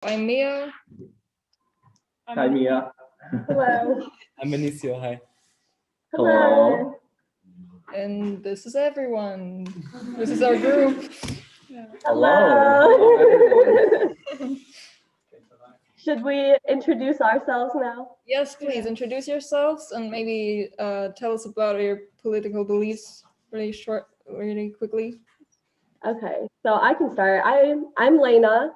I'm Mia. Hi, Mia. Hello. I'm Benicio, hi. Hello. And this is everyone. This is our group. Hello. Should we introduce ourselves now? Yes, please introduce yourselves and maybe tell us about your political beliefs really quickly. Okay, so I can start. I'm Lena.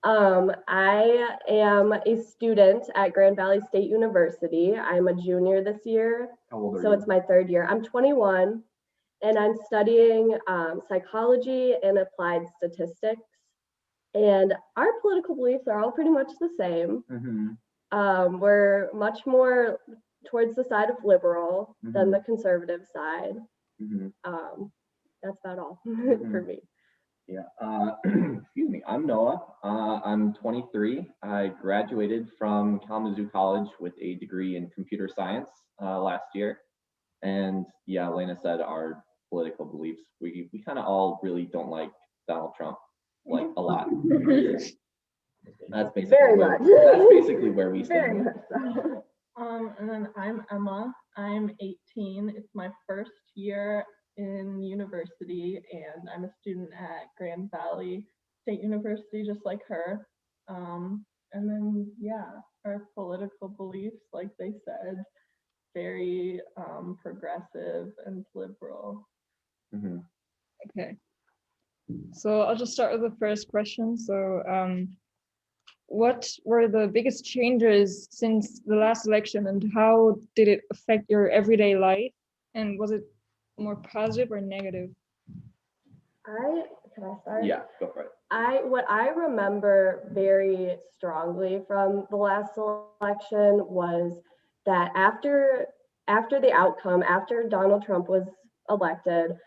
I am a student at Grand Valley State University. I'm a junior this year, How old are so you? it's my third year. I'm 21, and I'm studying psychology and applied statistics. And our political beliefs are all pretty much the same. Mm-hmm. We're much more towards the side of liberal than the conservative side. Mm-hmm. That's about all for me. Yeah. Excuse me. I'm Noah. I'm 23. I graduated from Kalamazoo College with a degree in computer science last year. And yeah, Elena said our political beliefs. We kind of all really don't like Donald Trump like a lot. That's basically where we Very stand. much so. And then I'm Emma. I'm 18. It's my first year in university, and I'm a student at Grand Valley State University, just like her. And then, yeah, our political beliefs, like they said, very progressive and liberal. Mm-hmm. Okay. So I'll just start with the first question. So what were the biggest changes since the last election and how did it affect your everyday life? And was it more positive or negative? Can I start? Yeah, go for it. What I remember very strongly from the last election was that after the outcome, after Donald Trump was elected,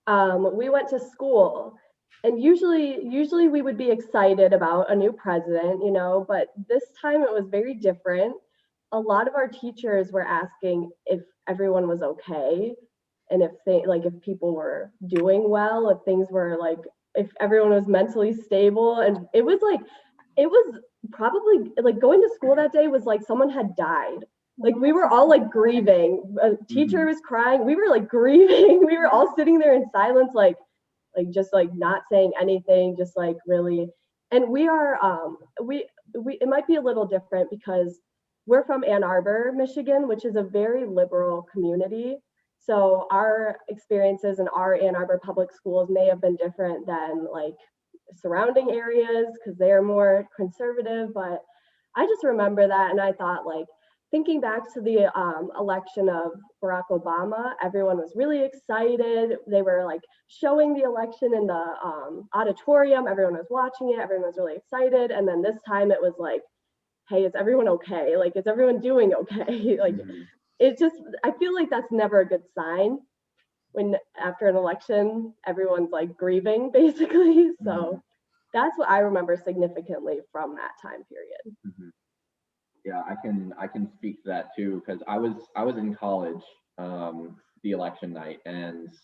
we went to school. And usually we would be excited about a new president, but this time it was very different. A lot of our teachers were asking if everyone was okay and if people were doing well, if things were if everyone was mentally stable. And it was probably like going to school that day was like someone had died. Like we were all like grieving. A teacher was crying. We were like grieving. We were all sitting there in silence, just like not saying anything, just like really. And we are we it might be a little different because we're from Ann Arbor, Michigan, which is a very liberal community. So our experiences in our Ann Arbor public schools may have been different than like surrounding areas because they are more conservative. But I just remember that, and I thought, like, thinking back to the election of Barack Obama, everyone was really excited. They were like showing the election in the auditorium. Everyone was watching it. Everyone was really excited. And then this time it was like, hey, is everyone okay? Like, is everyone doing okay? Like, it just, I feel like that's never a good sign when after an election, everyone's like grieving basically. So that's what I remember significantly from that time period. Mm-hmm. Yeah, I can speak to that too because I was in college the election night, and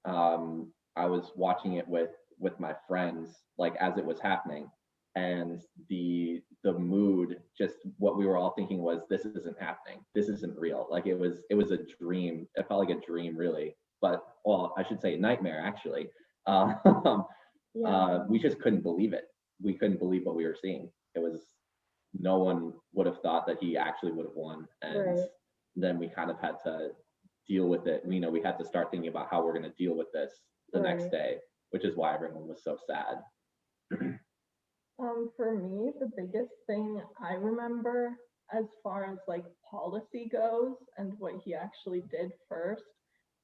I was watching it with my friends like as it was happening, and the mood, just what we were all thinking was, this isn't happening, this isn't real. Like it was a dream. It felt like a dream, really, but well, I should say a nightmare actually. We just couldn't believe it. We couldn't believe what we were seeing. It was, no one would have thought that he actually would have won. And then we kind of had to deal with it. We had to start thinking about how we're going to deal with this the next day, which is why everyone was so sad. For me, the biggest thing I remember as far as like policy goes and what he actually did first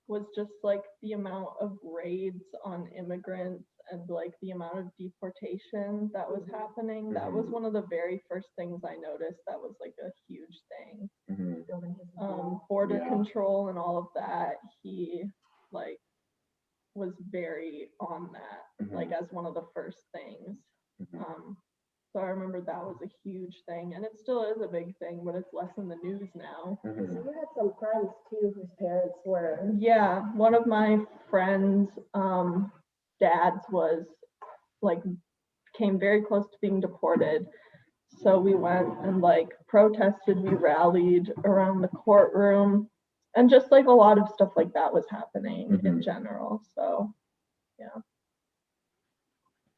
was just like the amount of raids on immigrants and like the amount of deportation that was happening. That was one of the very first things I noticed. That was like a huge thing. Border control and all of that. He like was very on that, like as one of the first things. So I remember that was a huge thing, and it still is a big thing, but it's less in the news now. So you had some friends too whose parents were. Yeah, one of my friends' dads was like came very close to being deported, So we went and like protested, we rallied around the courtroom, and just like a lot of stuff like that was happening in general. So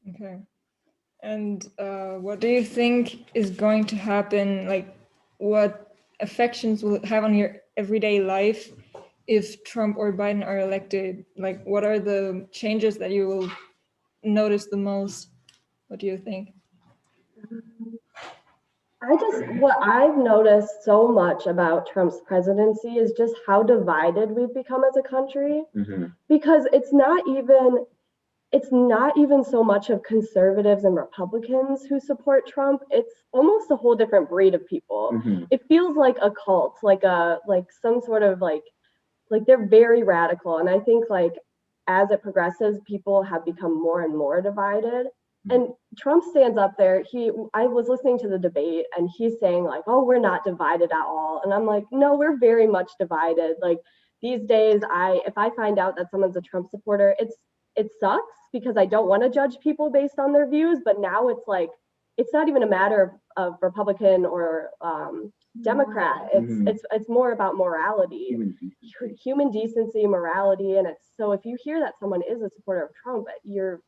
Okay. And what do you think is going to happen? Like, what affections will it have on your everyday life if Trump or Biden are elected? Like, what are the changes that you will notice the most? What do you think? What I've noticed so much about Trump's presidency is just how divided we've become as a country, because it's not even so much of conservatives and Republicans who support Trump. It's almost a whole different breed of people. It feels like a cult, like some sort of like they're very radical. And I think like as it progresses, people have become more and more divided. And Trump stands up there. I was listening to the debate and he's saying like, oh, we're not divided at all. And I'm like, no, we're very much divided. Like these days, if I find out that someone's a Trump supporter, it sucks because I don't want to judge people based on their views. But now it's like, it's not even a matter of Republican or Democrat. It's more about morality, human decency, morality. And it's so if you hear that someone is a supporter of Trump, you're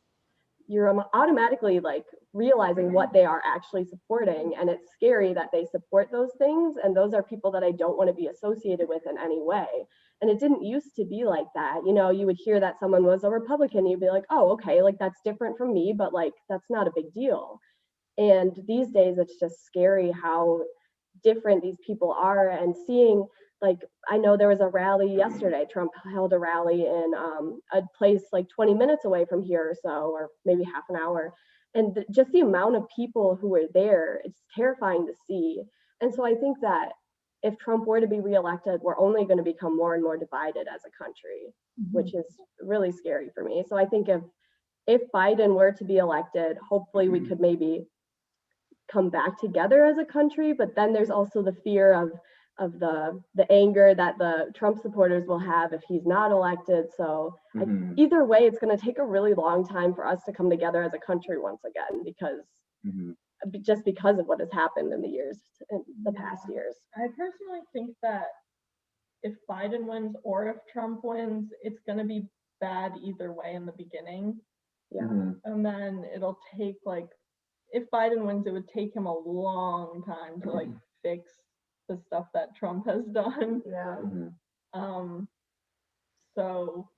automatically like realizing what they are actually supporting, and it's scary that they support those things, and those are people that I don't want to be associated with in any way. And it didn't used to be like that. You would hear that someone was a Republican, you'd be like, oh, okay, like that's different from me, but like that's not a big deal. And these days it's just scary how different these people are. And seeing, like, I know there was a rally yesterday. Trump held a rally in a place like 20 minutes away from here or so, or maybe half an hour. And just the amount of people who were there, it's terrifying to see. And so I think that if Trump were to be reelected, we're only going to become more and more divided as a country, which is really scary for me. So I think if Biden were to be elected, hopefully we could maybe come back together as a country. But then there's also the fear of the anger that the Trump supporters will have if he's not elected. So either way, it's going to take a really long time for us to come together as a country once again, because just because of what has happened in the past years. I personally think that if Biden wins or if Trump wins, it's going to be bad either way in the beginning. And then it'll take like, if Biden wins, it would take him a long time to like fix the stuff that Trump has done. So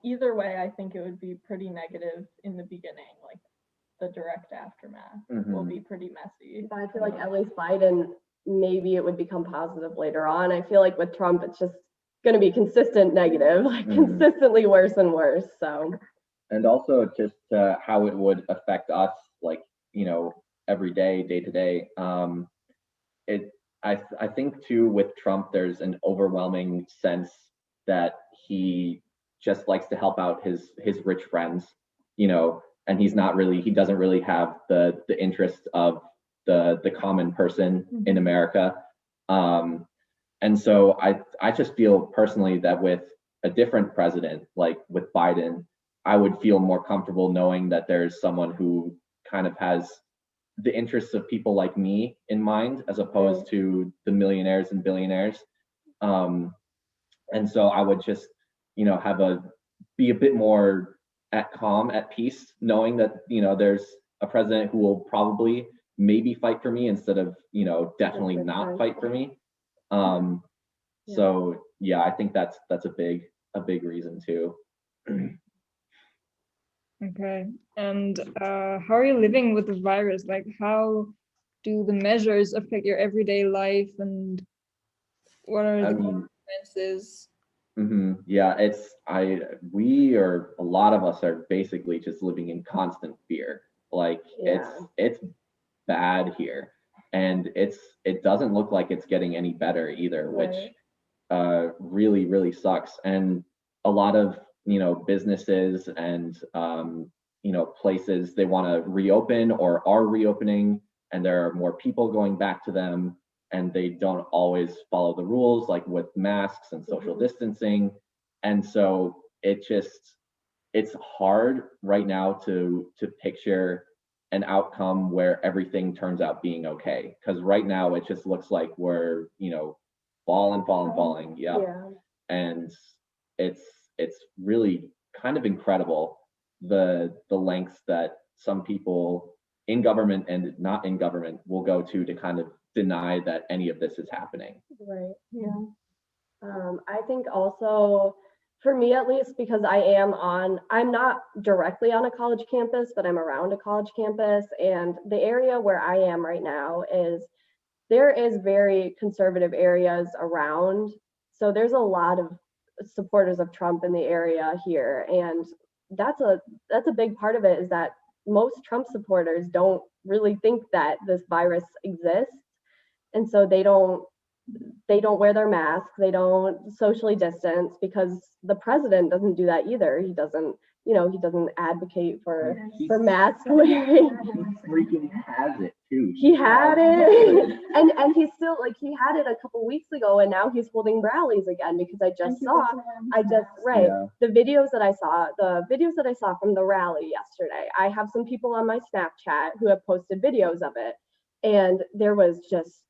either way, I think it would be pretty negative in the beginning. Like the direct aftermath will be pretty messy. But I feel like at least Biden, maybe it would become positive later on. I feel like with Trump, it's just going to be consistent negative, like consistently worse and worse. So. And also just how it would affect us, like, every day, day to day. I think too with Trump, there's an overwhelming sense that he just likes to help out his rich friends, and he doesn't really have the interest of the common person in America. And so I just feel personally that with a different president, like with Biden, I would feel more comfortable knowing that there's someone who kind of has the interests of people like me in mind, as opposed to the millionaires and billionaires. And so I would just, be a bit more at peace, knowing that, there's a president who will probably maybe fight for me instead of, definitely not fight for me. So yeah, I think that's a big reason too. Okay. And how are you living with the virus? Like, how do the measures affect your everyday life, and what are the consequences? Yeah, a lot of us are basically just living in constant fear. Like it's bad here, and it doesn't look like it's getting any better either, which really, really sucks. And a lot of businesses and places, they want to reopen or are reopening, and there are more people going back to them, and they don't always follow the rules, like with masks and social distancing. And so it's hard right now to picture an outcome where everything turns out being okay. Because right now it just looks like we're, falling. Yep. Yeah. And it's it's really kind of incredible the lengths that some people in government and not in government will go to kind of deny that any of this is happening. Right. Yeah. I think also, for me at least, because I'm not directly on a college campus, but I'm around a college campus, and the area where I am right now there is very conservative areas around. So there's a lot of supporters of Trump in the area here, and that's a big part of it, is that most Trump supporters don't really think that this virus exists, and so they don't wear their masks, they don't socially distance, because the president doesn't do that either. He doesn't advocate for mask wearing. He freaking has it too. He had it, and he's still, like, he had it a couple weeks ago, and now he's holding rallies again, because right, Yeah. the videos that I saw from the rally yesterday, I have some people on my Snapchat who have posted videos of it, and there was just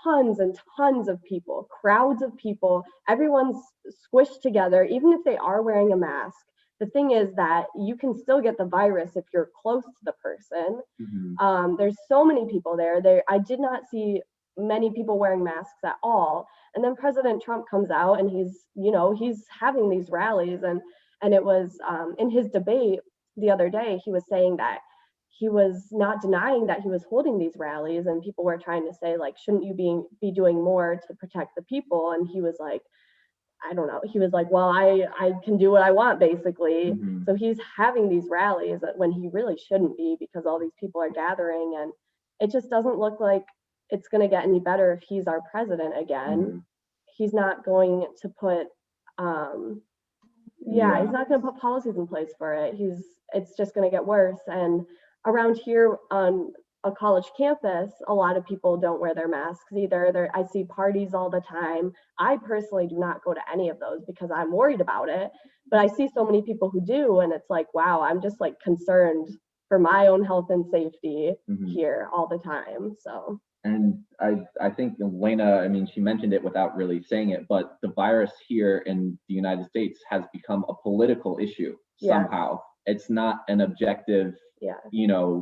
tons and tons of people, crowds of people, everyone's squished together, even if they are wearing a mask. The thing is that you can still get the virus if you're close to the person. Mhm. There's so many people there. I did not see many people wearing masks at all. And then President Trump comes out, and he's having these rallies, and it was in his debate the other day, he was saying that he was not denying that he was holding these rallies, and people were trying to say, like, shouldn't you be doing more to protect the people? And he was like, I don't know. He was like, well, I can do what I want, basically. Mhm. So he's having these rallies when he really shouldn't be, because all these people are gathering, and it just doesn't look like it's going to get any better if he's our president again. Mhm. He's not going to put Yeah. he's not going to put policies in place for it. It's just going to get worse. And around here on a college campus, a lot of people don't wear their masks either. I see parties all the time. I personally do not go to any of those because I'm worried about it, but I see so many people who do, and it's like, wow, I'm just, like, concerned for my own health and safety Mhm. here all the time. So And I think Elena, I mean, she mentioned it without really saying it, but the virus here in the United States has become a political issue Yes. somehow. It's not an objective, yeah,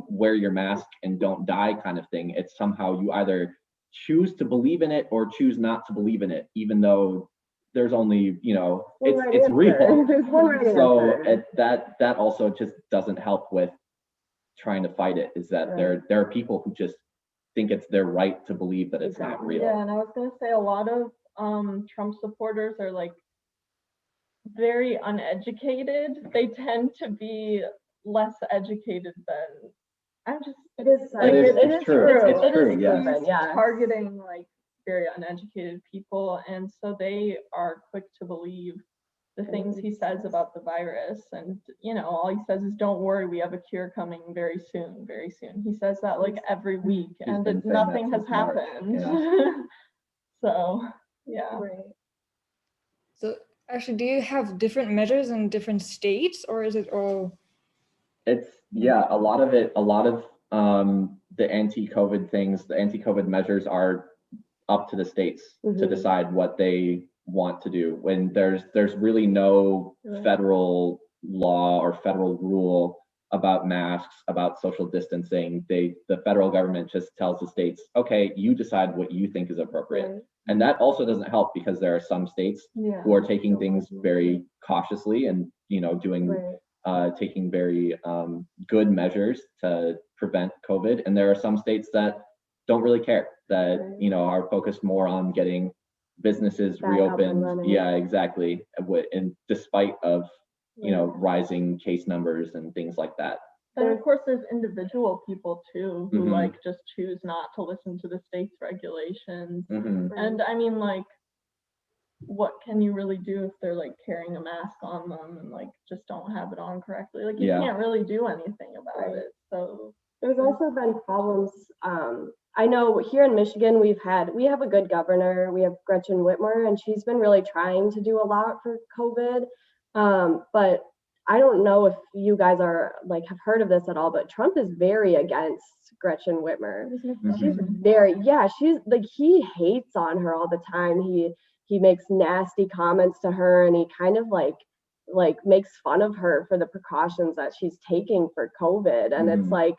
wear your mask and don't die kind of thing. It's somehow you either choose to believe in it or choose not to believe in it, even though there's only, it's real. There's one right So answer. that also just doesn't help with trying to fight it, is that Right. there are people who just think it's their right to believe that it's not Exactly. real. Yeah, and I was gonna say a lot of Trump supporters are like very uneducated. They tend to be less educated than I'm just It is like it's true. It's true, yeah. he's Yeah. targeting like very uneducated people, and so they are quick to believe the things he says about the virus. And all he says is, don't worry, we have a cure coming very soon, very soon. He says that like every week, He's and been saying nothing that has since March, happened. So yeah. Right. So actually, do you have different measures in different states, or is it all? It's a lot of the anti-COVID things, the anti-COVID measures are up to the states to Mhm. decide what they want to do. When there's really no Right. federal law or federal rule about masks, about social distancing. The federal government just tells the states, okay, you decide what you think is appropriate. Right. And that also doesn't help, because there are some states Yeah. who are taking things very cautiously and doing Right. taking very good measures to prevent COVID. And there are some states that don't really care, that Right. are focused more on getting businesses Back up and reopened. running. Yeah, exactly. And despite of Right. rising case numbers and things like that. Then of course there's individual people too who Mhm. like just choose not to listen to the state's regulations. Mhm. And I mean, like, what can you really do if they're like carrying a mask on them and like just don't have it on correctly? Like, you Yeah. can't really do anything about Right. it. So There's also been problems. I know here in Michigan, we have a good governor. We have Gretchen Whitmer, and she's been really trying to do a lot for COVID. But I don't know if you guys are like have heard of this at all, but Trump is very against Gretchen Whitmer. She's very, yeah, she's like, he hates on her all the time. He makes nasty comments to her, and he kind of like makes fun of her for the precautions that she's taking for COVID. And it's like,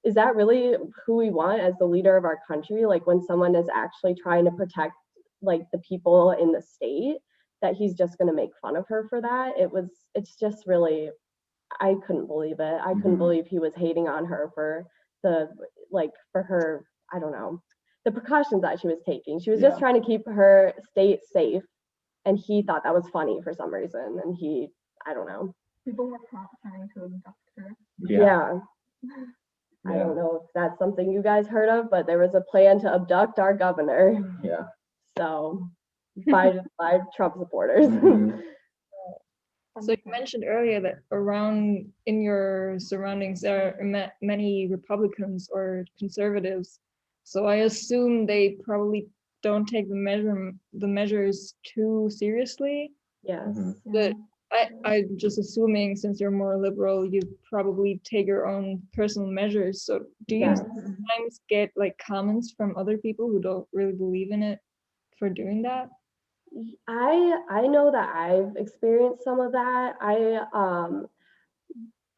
is that really who we want as the leader of our country? Like, when someone is actually trying to protect like the people in the state, that he's just going to make fun of her for that. It's just really, I couldn't believe it. I couldn't believe he was hating on her for for her, I don't know, the precautions that she was taking. She was just trying to keep her state safe, and he thought that was funny for some reason. And I don't know. People were trying to abduct her. Yeah. I don't know if that's something you guys heard of, but there was a plan to abduct our governor. Yeah. So by Trump supporters. So you mentioned earlier that around in your surroundings there are many Republicans or conservatives. So I assume they probably don't take the measures too seriously. Yes. But I'm just assuming, since you're more liberal, you probably take your own personal measures. So do you sometimes get like comments from other people who don't really believe in it for doing that? I know that I've experienced some of that.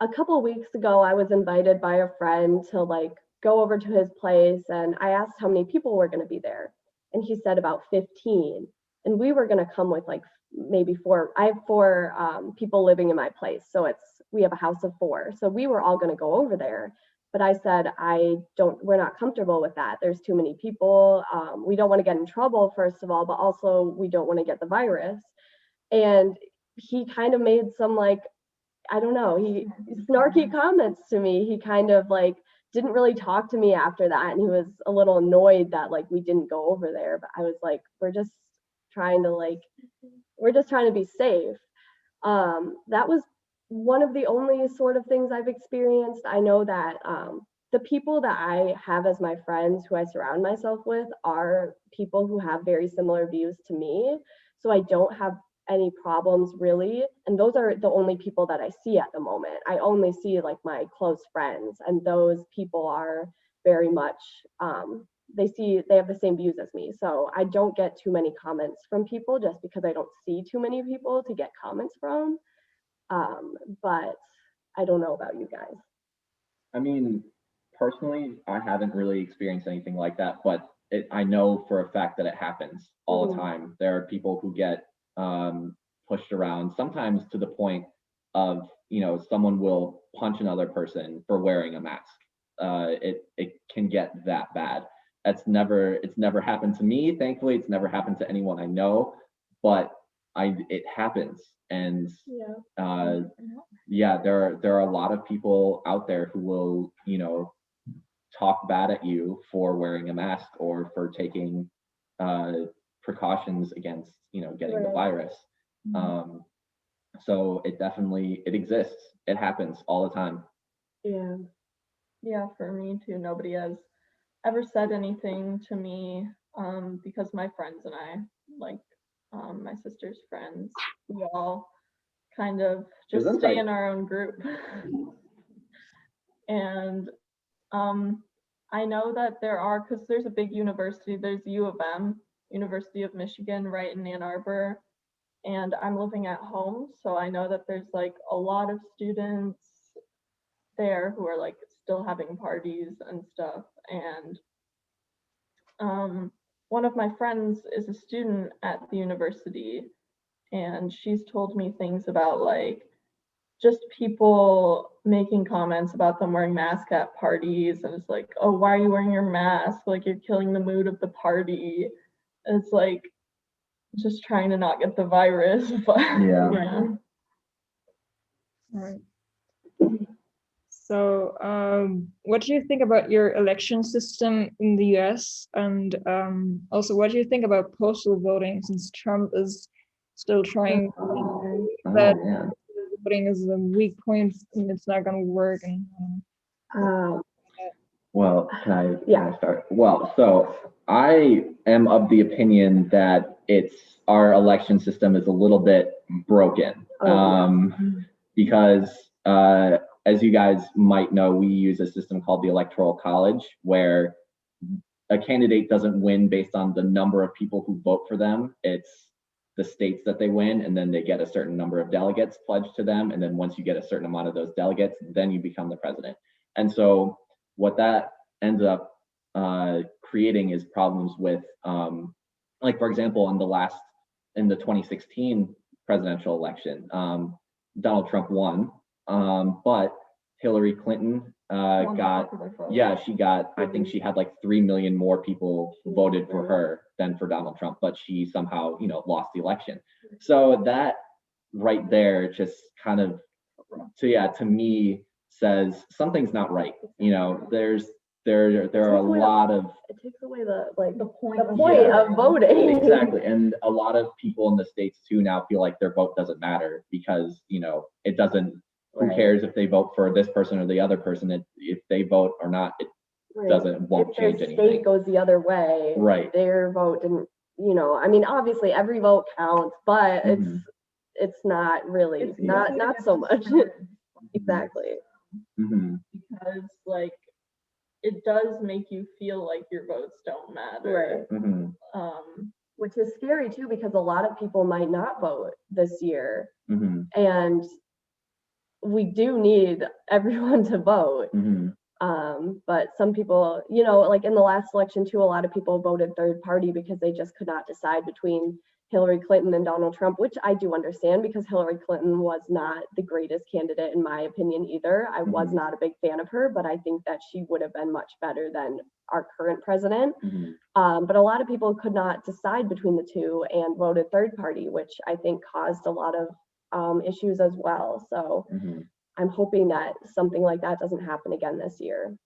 A couple of weeks ago, I was invited by a friend to like go over to his place, and I asked how many people were going to be there, and he said about 15. And we were going to come with like maybe 4. I have 4 people living in my place, so we have a house of 4. So we were all going to go over there. But I said, we're not comfortable with that. There's too many people. We don't want to get in trouble, first of all, but also we don't want to get the virus. And he kind of made some like, I don't know, snarky comments to me. He kind of like didn't really talk to me after that. And he was a little annoyed that like we didn't go over there. But I was like, we're just trying to be safe. That was one of the only sort of things I've experienced. I know that the people that I have as my friends, who I surround myself with, are people who have very similar views to me. So I don't have any problems really. And those are the only people that I see at the moment. I only see like my close friends, and those people are very much, they have the same views as me. So I don't get too many comments from people, just because I don't see too many people to get comments from. But I don't know about you guys. I mean, personally, I haven't really experienced anything like that, but I know for a fact that it happens all the time. There are people who get pushed around, sometimes to the point of, someone will punch another person for wearing a mask. It can get that bad. It's never happened to me. Thankfully, it's never happened to anyone I know, but it happens. And there are a lot of people out there who will, talk bad at you for wearing a mask or for taking precautions against, getting the virus. So it exists. It happens all the time. Yeah, for me too. Nobody has ever said anything to me, because my friends and I, like my sister's friends, we all kind of just stay in our own group. And I know that because there's a big university, there's U of M, University of Michigan, right in Ann Arbor, and I'm living at home, so I know that there's like a lot of students there who are like still having parties and stuff. And one of my friends is a student at the university, and she's told me things about like just people making comments about them wearing masks at parties, and it's like, oh, why are you wearing your mask? Like, you're killing the mood of the party. And it's like just trying to not get the virus. But yeah. All right. So what do you think about your election system in the US? And also, what do you think about postal voting, since Trump is still trying that voting is a weak point and it's not going to work? And well, can I start? Well, so I am of the opinion that our election system is a little bit broken. because as you guys might know, we use a system called the Electoral College, where a candidate doesn't win based on the number of people who vote for them. It's the states that they win, and then they get a certain number of delegates pledged to them. And then once you get a certain amount of those delegates, then you become the president. And so what that ends up creating is problems with, like, for example, in the 2016 presidential election, Donald Trump won, but Hillary Clinton got, I think she had like 3 million more people who voted for her than for Donald Trump, but she somehow, lost the election. So that right there just kind of, to me says something's not right. There are a lot of, it takes away the point of voting. Exactly. And a lot of people in the States too now feel like their vote doesn't matter because, it doesn't, who cares if they vote for this person or the other person? If they vote or not, it won't change anything. If their state goes the other way, right, their vote didn't, obviously every vote counts, but it's not really, not so much. Exactly. Because it does make you feel like your votes don't matter. Right. Which is scary too, because a lot of people might not vote this year. And we do need everyone to vote. But some people, like in the last election too, a lot of people voted third party because they just could not decide between Hillary Clinton and Donald Trump, which I do understand because Hillary Clinton was not the greatest candidate in my opinion either. I was not a big fan of her, but I think that she would have been much better than our current president. But a lot of people could not decide between the two and voted third party, which I think caused a lot of issues as well. So I'm hoping that something like that doesn't happen again this year.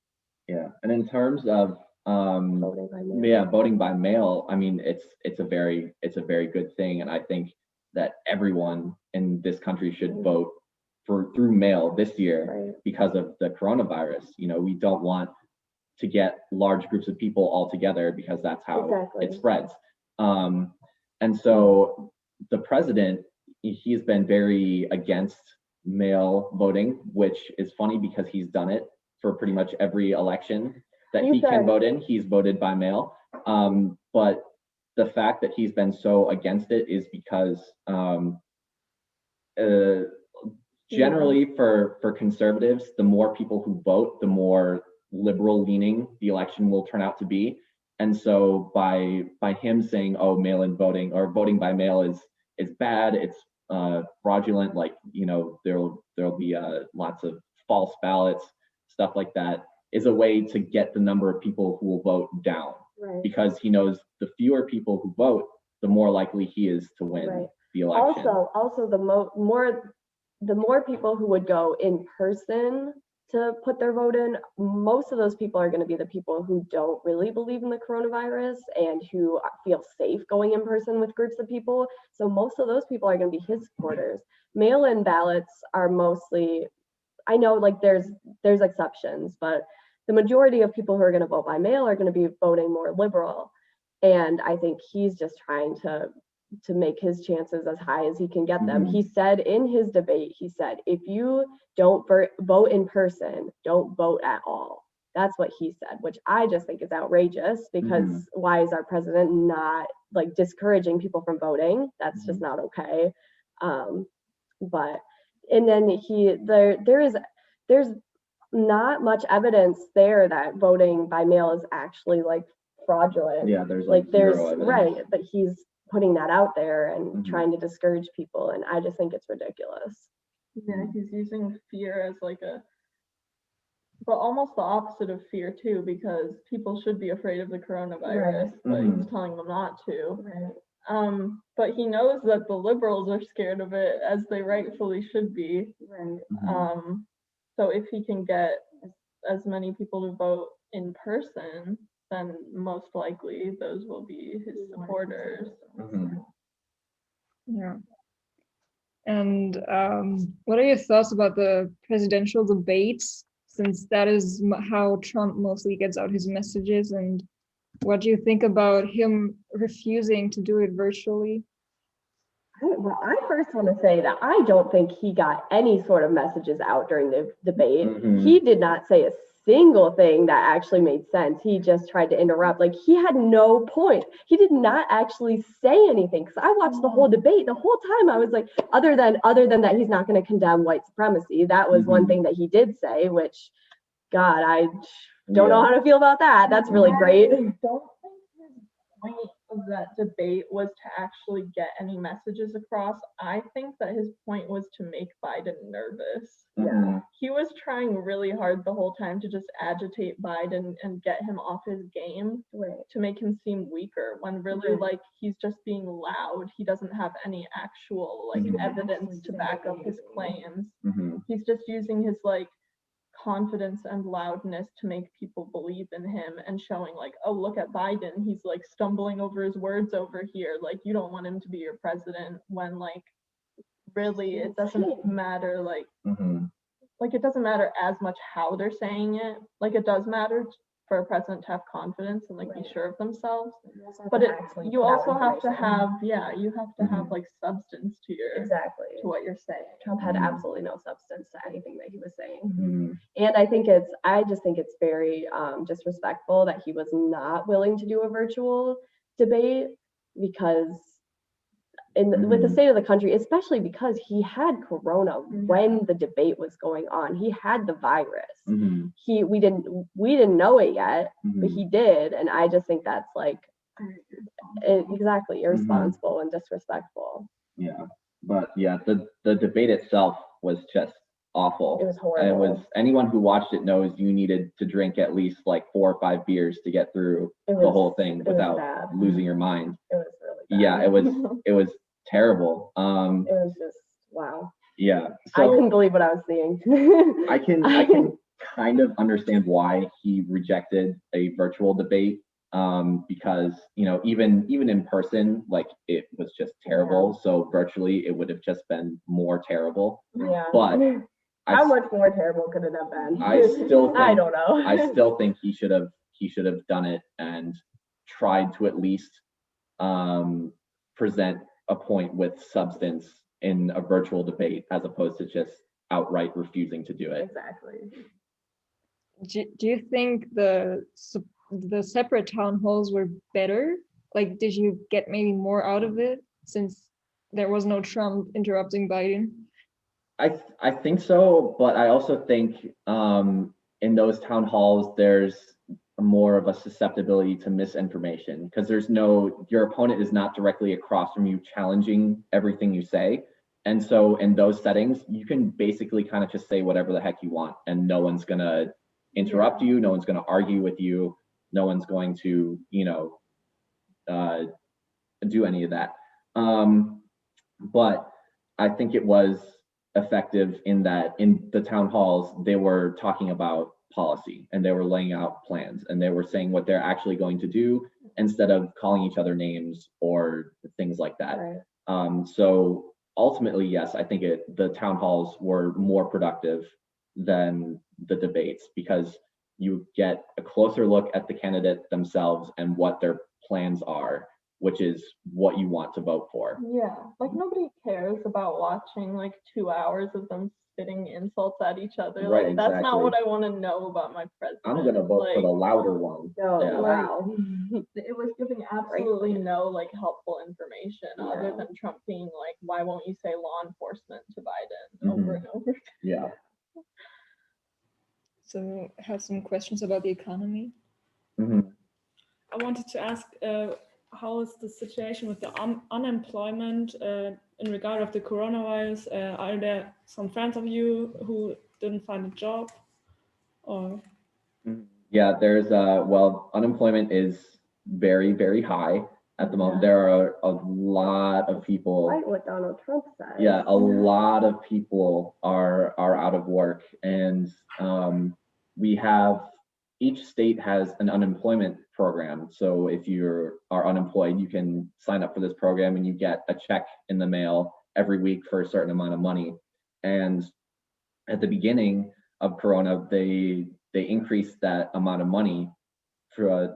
Yeah, and in terms of voting by mail, I mean, it's a very good thing, and I think that everyone in this country should vote through mail this year because of the coronavirus. We don't want to get large groups of people all together because that's how it spreads. And so the president, he's been very against mail voting, which is funny because he's done it for pretty much every election that he can vote in. He's voted by mail. But the fact that he's been so against it is because generally for conservatives, the more people who vote, the more liberal leaning the election will turn out to be. And so by him saying, oh, mail-in voting or voting by mail is bad, it's fraudulent, there'll be lots of false ballots, stuff like that, is a way to get the number of people who will vote down, because he knows the fewer people who vote, the more likely he is to win the election. Also the more people who would go in person to put their vote in, most of those people are going to be the people who don't really believe in the coronavirus and who feel safe going in person with groups of people. So most of those people are going to be his supporters. Mail-in ballots are mostly, I know there's exceptions, but the majority of people who are going to vote by mail are going to be voting more liberal. And I think he's just trying to make his chances as high as he can get them. He said in his debate, if you don't vote in person, don't vote at all. That's what he said, which I just think is outrageous, because why is our president not discouraging people from voting? That's just not okay. But and then there's not much evidence there that voting by mail is actually fraudulent. Yeah, there's but he's putting that out there and trying to discourage people, and I just think it's ridiculous. Yeah, he's using fear as but almost the opposite of fear too, because people should be afraid of the coronavirus, but he's telling them not to. But he knows that the liberals are scared of it, as they rightfully should be. So if he can get as many people to vote in person, then most likely those will be his supporters. Yeah. And what are your thoughts about the presidential debates, since that is how Trump mostly gets out his messages? And what do you think about him refusing to do it virtually? Well, I first want to say that I don't think he got any sort of messages out during the debate. Mhm. He did not say a single thing that actually made sense. He just tried to interrupt. Like, he had no point. He did not actually say anything. Because I watched the whole debate. The whole time I was like, other than that, he's not going to condemn white supremacy. That was one Mhm. thing that he did say, which, God, I don't know Yeah. how to feel about that. That's really great. I don't think his point of that debate was to actually get any messages across. I think that his point was to make Biden nervous. Mhm. He was trying really hard the whole time to just agitate Biden and get him off his game Right. to make him seem weaker when really Right. like he's just being loud. He doesn't have any actual like Mhm. evidence to back up his claims. Mhm. He's just using his like confidence and loudness to make people believe in him and showing like, oh, look at Biden, he's like stumbling over his words over here, like you don't want him to be your president, when like really it doesn't matter, Mhm. like it doesn't matter as much how they're saying it. Like it does matter for a president to have confidence and like be Right. sure of themselves, You also have but to actually you put out also have to information. have, yeah, you have to have Mhm. like substance to your Exactly. to what you're saying. Trump had Mhm. absolutely no substance to anything that he was saying. Mhm. And I just think it's very disrespectful that he was not willing to do a virtual debate, because with the Mhm. state of the country, especially because he had corona when the debate was going on. He had the virus. Mhm. We didn't know it yet, but Mhm. he did. And I just think that's like exactly irresponsible and disrespectful. Yeah. But yeah, the debate itself was just awful. It was It horrible. was, anyone who watched it knows you needed to drink at least like 4 or 5 beers to get through It the was- whole thing it was without bad. losing your mind. It was really bad. Yeah, it was terrible. It was just wow. Yeah. I couldn't So believe what I was seeing. I can kind of understand why he rejected a virtual debate, because even in person, like, it was just terrible. So virtually it would have just been more terrible. Yeah. But How I much more terrible could it have been? I still I think don't know. I still think he should have done it and tried to at least present a point with substance in a virtual debate, as opposed to just outright refusing to do it. Exactly. Do you think the separate town halls were better? Like, did you get maybe more out of it since there was no Trump interrupting Biden? I think so, but I also think in those town halls there's more of a susceptibility to misinformation, because your opponent is not directly across from you challenging everything you say. And so in those settings, you can basically kind of just say whatever the heck you want, and no one's gonna interrupt you, no one's gonna argue with you, no one's going to, uh, do any of that. But I think it was effective in that in the town halls, they were talking about policy and they were laying out plans and they were saying what they're actually going to do, instead of calling each other names or things like that. Right. So ultimately, yes, I think the town halls were more productive than the debates, because you get a closer look at the candidate themselves and what their plans are, which is what you want to vote for. Yeah, like nobody cares about watching like 2 hours of them spitting insults at each other. Right, Like that's not exactly. what I want to know about my president. I'm gonna vote for Like, the louder one. Oh, Yeah. wow. it was giving absolutely no like helpful information other Yeah. than Trump being like, why won't you say law enforcement to Biden Mhm. over and over? Yeah. So I have some questions about the economy. Mhm. I wanted to ask, how is the situation with the unemployment in regard of the coronavirus? Are there some friends of you who didn't find a job? Or Yeah, well, unemployment is very, very high at the moment. There are a lot of people. Quite what Donald Trump said. Yeah, a lot of people are out of work, and we have, each state has an unemployment program. So if you are unemployed, you can sign up for this program and you get a check in the mail every week for a certain amount of money. And at the beginning of Corona, they increased that amount of money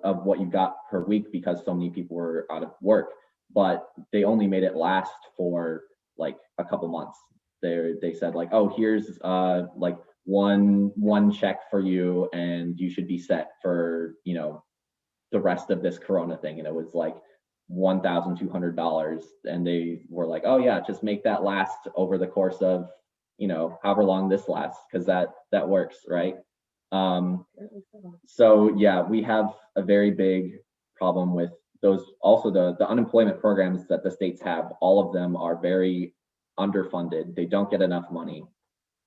of what you got per week, because so many people were out of work. but they only made it last for like a couple months. They said like, oh, here's like one check for you, and you should be set for, you know, the rest of this corona thing. And it was like $1,200, and they were like, oh yeah, just make that last over the course of, you know, however long this lasts, because that works, right? So yeah, we have a very big problem with those. Also, the unemployment programs that the states have, all of them are very underfunded. They don't get enough money.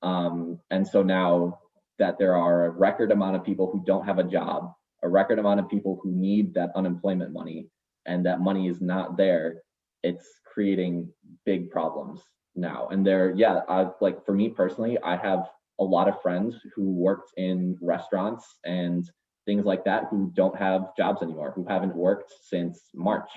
And so now that there are a record amount of people who don't have a job, a record amount of people who need that unemployment money, and that money is not there, it's creating big problems now. And yeah, like for me personally, I have a lot of friends who worked in restaurants and things like that who don't have jobs anymore, who haven't worked since March.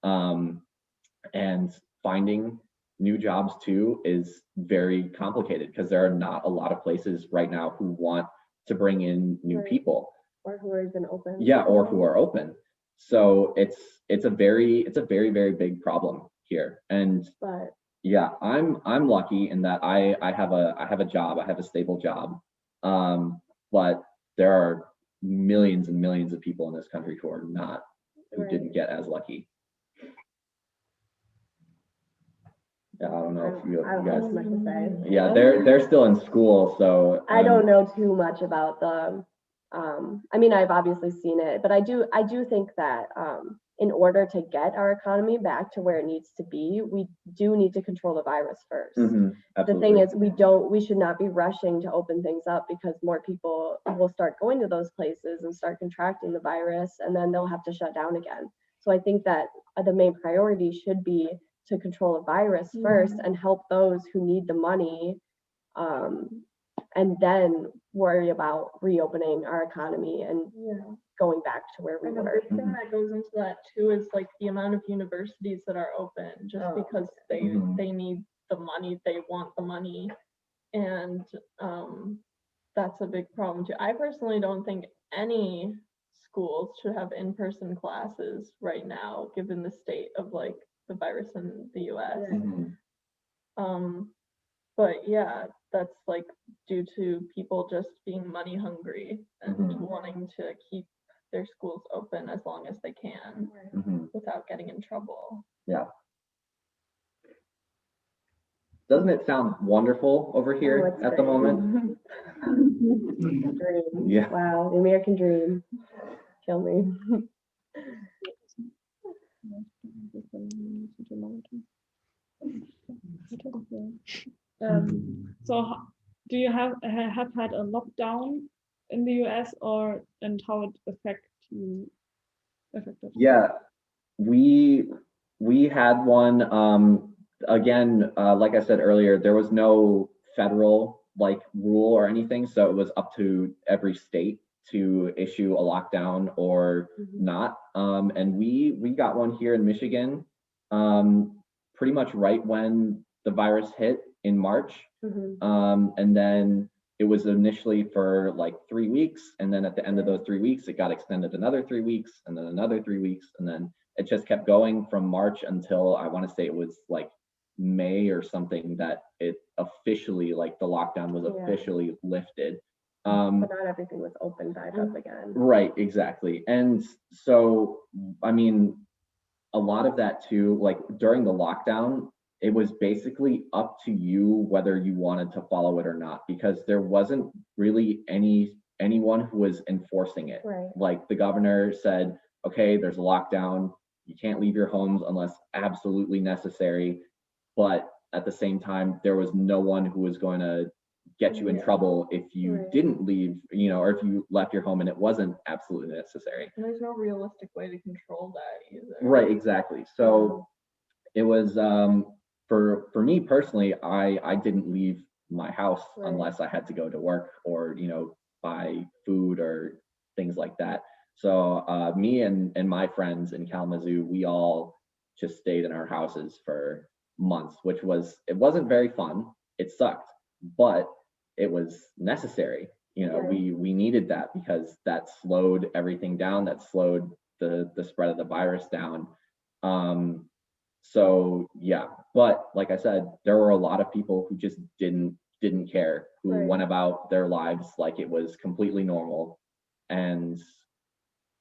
And finding new jobs too is very complicated because there are not a lot of places right now who want to bring in new people, or who are even open. Yeah, or who are open. So it's a very very big problem here. And But yeah, I'm lucky in that I have a job, I have a stable job. But there are millions and millions of people in this country who are not, who Right. didn't get as lucky. Yeah, I don't know if you I don't guys. have much to say. Yeah, they're still in school, so I don't know too much about the. I mean, I've obviously seen it, but I do think that in order to get our economy back to where it needs to be, we do need to control the virus first. Mhm, The thing absolutely. is, we should not be rushing to open things up because more people will start going to those places and start contracting the virus, and then they'll have to shut down again. So I think that the main priority should be to control the virus first and help those who need the money, and then worry about reopening our economy and going back to where we And a were. big thing that goes into that too is like the amount of universities that are open, just Oh, because Mhm. they need the money, they want the money, and that's a big problem too. I personally don't think any schools should have in-person classes right now, given the state of like the virus in the US. Mhm. But yeah, that's like due to people just being money hungry and Mhm. wanting to keep their schools open as long as they can Mhm. without getting in trouble. Yeah. Doesn't it sound wonderful over here it's at the great. moment? Dream. Yeah. Wow, the American dream. Kill me. So do you have had a lockdown in the US, or and how it affected? Yeah, we had one. Again, like I said earlier, there was no federal like rule or anything, so it was up to every state to issue a lockdown or not. And we got one here in Michigan, pretty much right when the virus hit in March. And then it was initially for like 3 weeks, and then at the end of those 3 weeks, it got extended another 3 weeks, and then another 3 weeks, and then it just kept going from March until I want to say it was like May or something that it officially, like the lockdown was officially lifted. But not everything was open back up again. Right, exactly. And so, I mean, a lot of that too, like during the lockdown, it was basically up to you whether you wanted to follow it or not, because there wasn't really anyone who was enforcing it. Right. Like the governor said, okay, there's a lockdown, you can't leave your homes unless absolutely necessary. But at the same time, there was no one who was going to get you in trouble if you didn't leave, you know, or if you left your home and it wasn't absolutely necessary. And there's no realistic way to control that either. Right, exactly. So it was for me personally, I didn't leave my house unless I had to go to work or, you know, buy food or things like that. So me and my friends in Kalamazoo, we all just stayed in our houses for months, which it wasn't very fun. It sucked, but it was necessary. You know, we needed that because that slowed everything down, that slowed the spread of the virus down. So yeah, but like I said, there were a lot of people who just didn't care, who Right. went about their lives like it was completely normal. And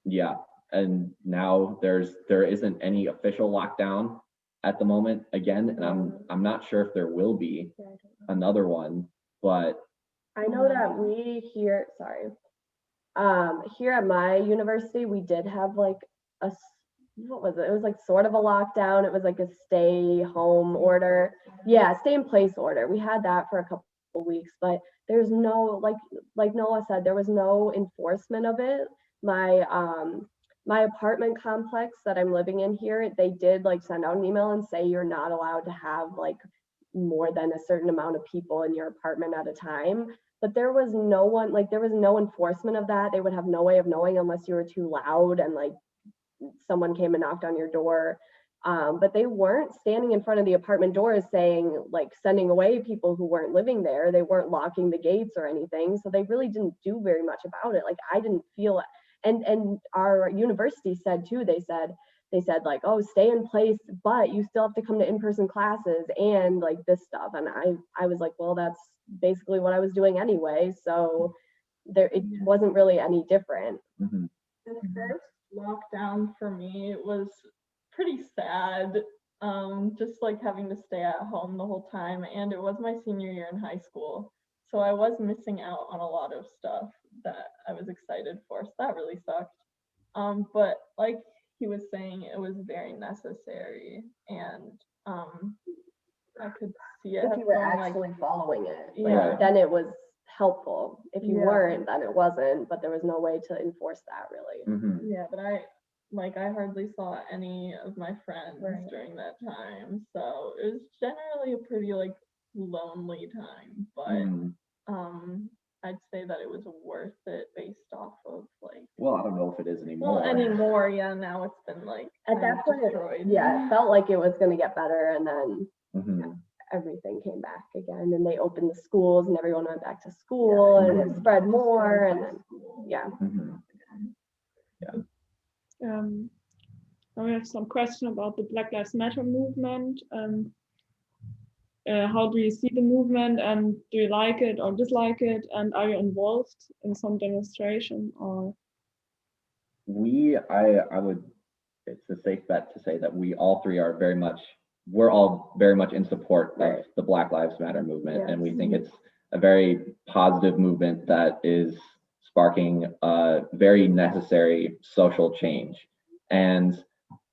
yeah, and now there isn't any official lockdown at the moment again, and I'm not sure if there will be Yeah, I don't know. another one, but I know that we here, sorry, here at my university, we did have like what was it? It was like sort of a lockdown. It was like a stay home order. Yeah, stay in place order. We had that for a couple weeks, but there's no, like Noah said, there was no enforcement of it. My apartment complex that I'm living in here, they did like send out an email and say you're not allowed to have like more than a certain amount of people in your apartment at a time. But there was no one, like there was no enforcement of that. They would have no way of knowing unless you were too loud and like someone came and knocked on your door. But they weren't standing in front of the apartment doors saying like sending away people who weren't living there. They weren't locking the gates or anything. So they really didn't do very much about it. Like I didn't feel it. And our university said too, they said like, oh, stay in place, but you still have to come to in-person classes and like this stuff. And I was like, well, that's basically what I was doing anyway. So it wasn't really any different. mhm. The first lockdown for me was pretty sad. Just like having to stay at home the whole time, and it was my senior year in high school, so I was missing out on a lot of stuff that I was excited for. So that really sucked. But like he was saying, it was very necessary, and I could see it If you were going, actually following it, Yeah. then it was helpful. If you Yeah. weren't, then it wasn't, but there was no way to enforce that really. Mhm. Yeah, but I hardly saw any of my friends Right. during that time. So it was generally a pretty like lonely time, but Mhm. I'd say that it was worth it based off of like Well, I don't know if it is anymore. anymore, yeah, now it's been like At kind that of point, destroyed. it felt like it was going to get better, and then Mhm. everything came back again, and they opened the schools, and everyone went back to school, and it spread more, and then yeah. Mhm. Now we have some question about the Black Lives Matter movement. How do you see the movement, and do you like it or dislike it? And are you involved in some demonstration or? I would, it's a safe bet to say that we all three are we're all very much in support of Right. the Black Lives Matter movement, and we Yes. think it's a very positive movement that is sparking a very necessary social change. And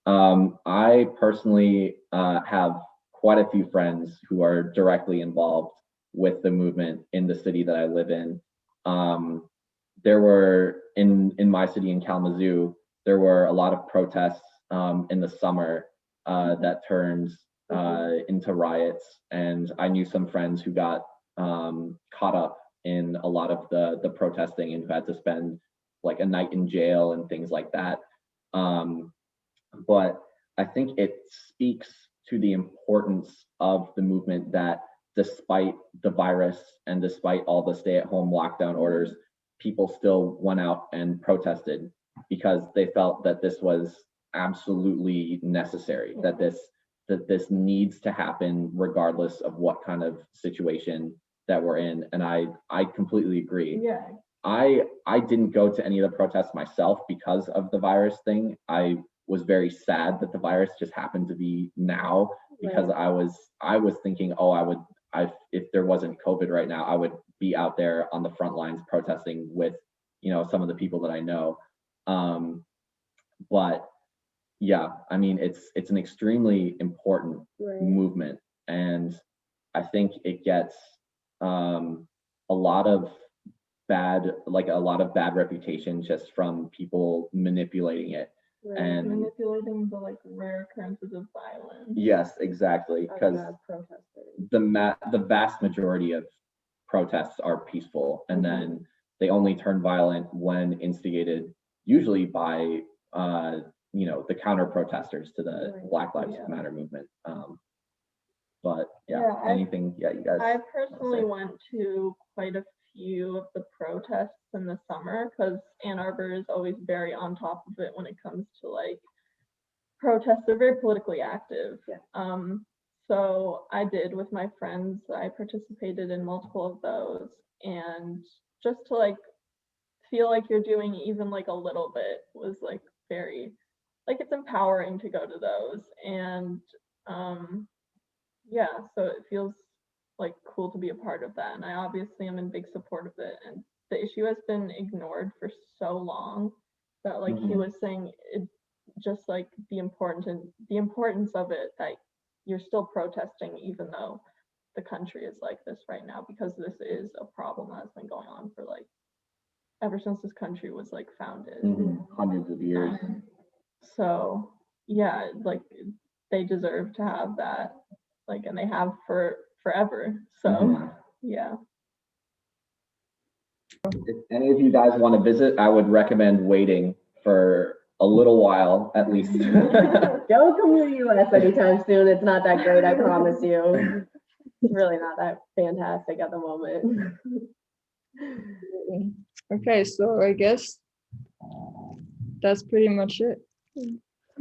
I personally have quite a few friends who are directly involved with the movement in the city that I live in. There were in my city in Kalamazoo, there were a lot of protests in the summer that turned into riots, and I knew some friends who got caught up in a lot of the protesting and who had to spend like a night in jail and things like that. Um, but I think it speaks to the importance of the movement that despite the virus and despite all the stay-at-home lockdown orders, people still went out and protested because they felt that this was absolutely necessary, that this needs to happen regardless of what kind of situation that we're in. And I completely agree. Yeah. I didn't go to any of the protests myself because of the virus thing. I was very sad that the virus just happened to be now, because I was thinking, oh, if there wasn't COVID right now, I would be out there on the front lines protesting with, some of the people that I know. But yeah, I mean, it's an extremely important Right. movement, and I think it gets a lot of bad reputation just from people manipulating it. Right. And Manipulating the like rare occurrences of violence. yes, exactly, because Protesters. the vast majority of protests are peaceful, and then they only turn violent when instigated, usually by the counter protesters to the Right. Black Lives Yeah. Matter movement. But Yeah, anything, you guys. I personally went to quite a few of the protests in the summer because Ann Arbor is always very on top of it when it comes to like protests. They're very politically active. Yeah. So I did with my friends. I participated in multiple of those, and just to like feel like you're doing even like a little bit was like very, like, it's empowering to go to those. And yeah, so it feels like cool to be a part of that, and I obviously am in big support of it. And the issue has been ignored for so long that, like he was saying, it just like the importance of it, that you're still protesting even though the country is like this right now, because this is a problem that's been going on for like ever since this country was like founded. Hundreds of years. So yeah, like they deserve to have that, like, and they have for forever. So yeah. If any of you guys want to visit, I would recommend waiting for a little while at least. Don't come to the US anytime soon. It's not that great, I promise you. It's really not that fantastic at the moment. Okay, so I guess that's pretty much it.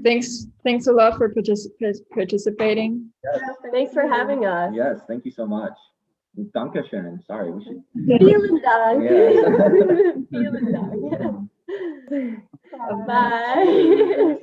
Thanks a lot for participating. Thanks for having us. Yes, thank you so much. Dankeschön. Sorry, we should. Vielen Dank. Yes. Vielen Dank. Bye.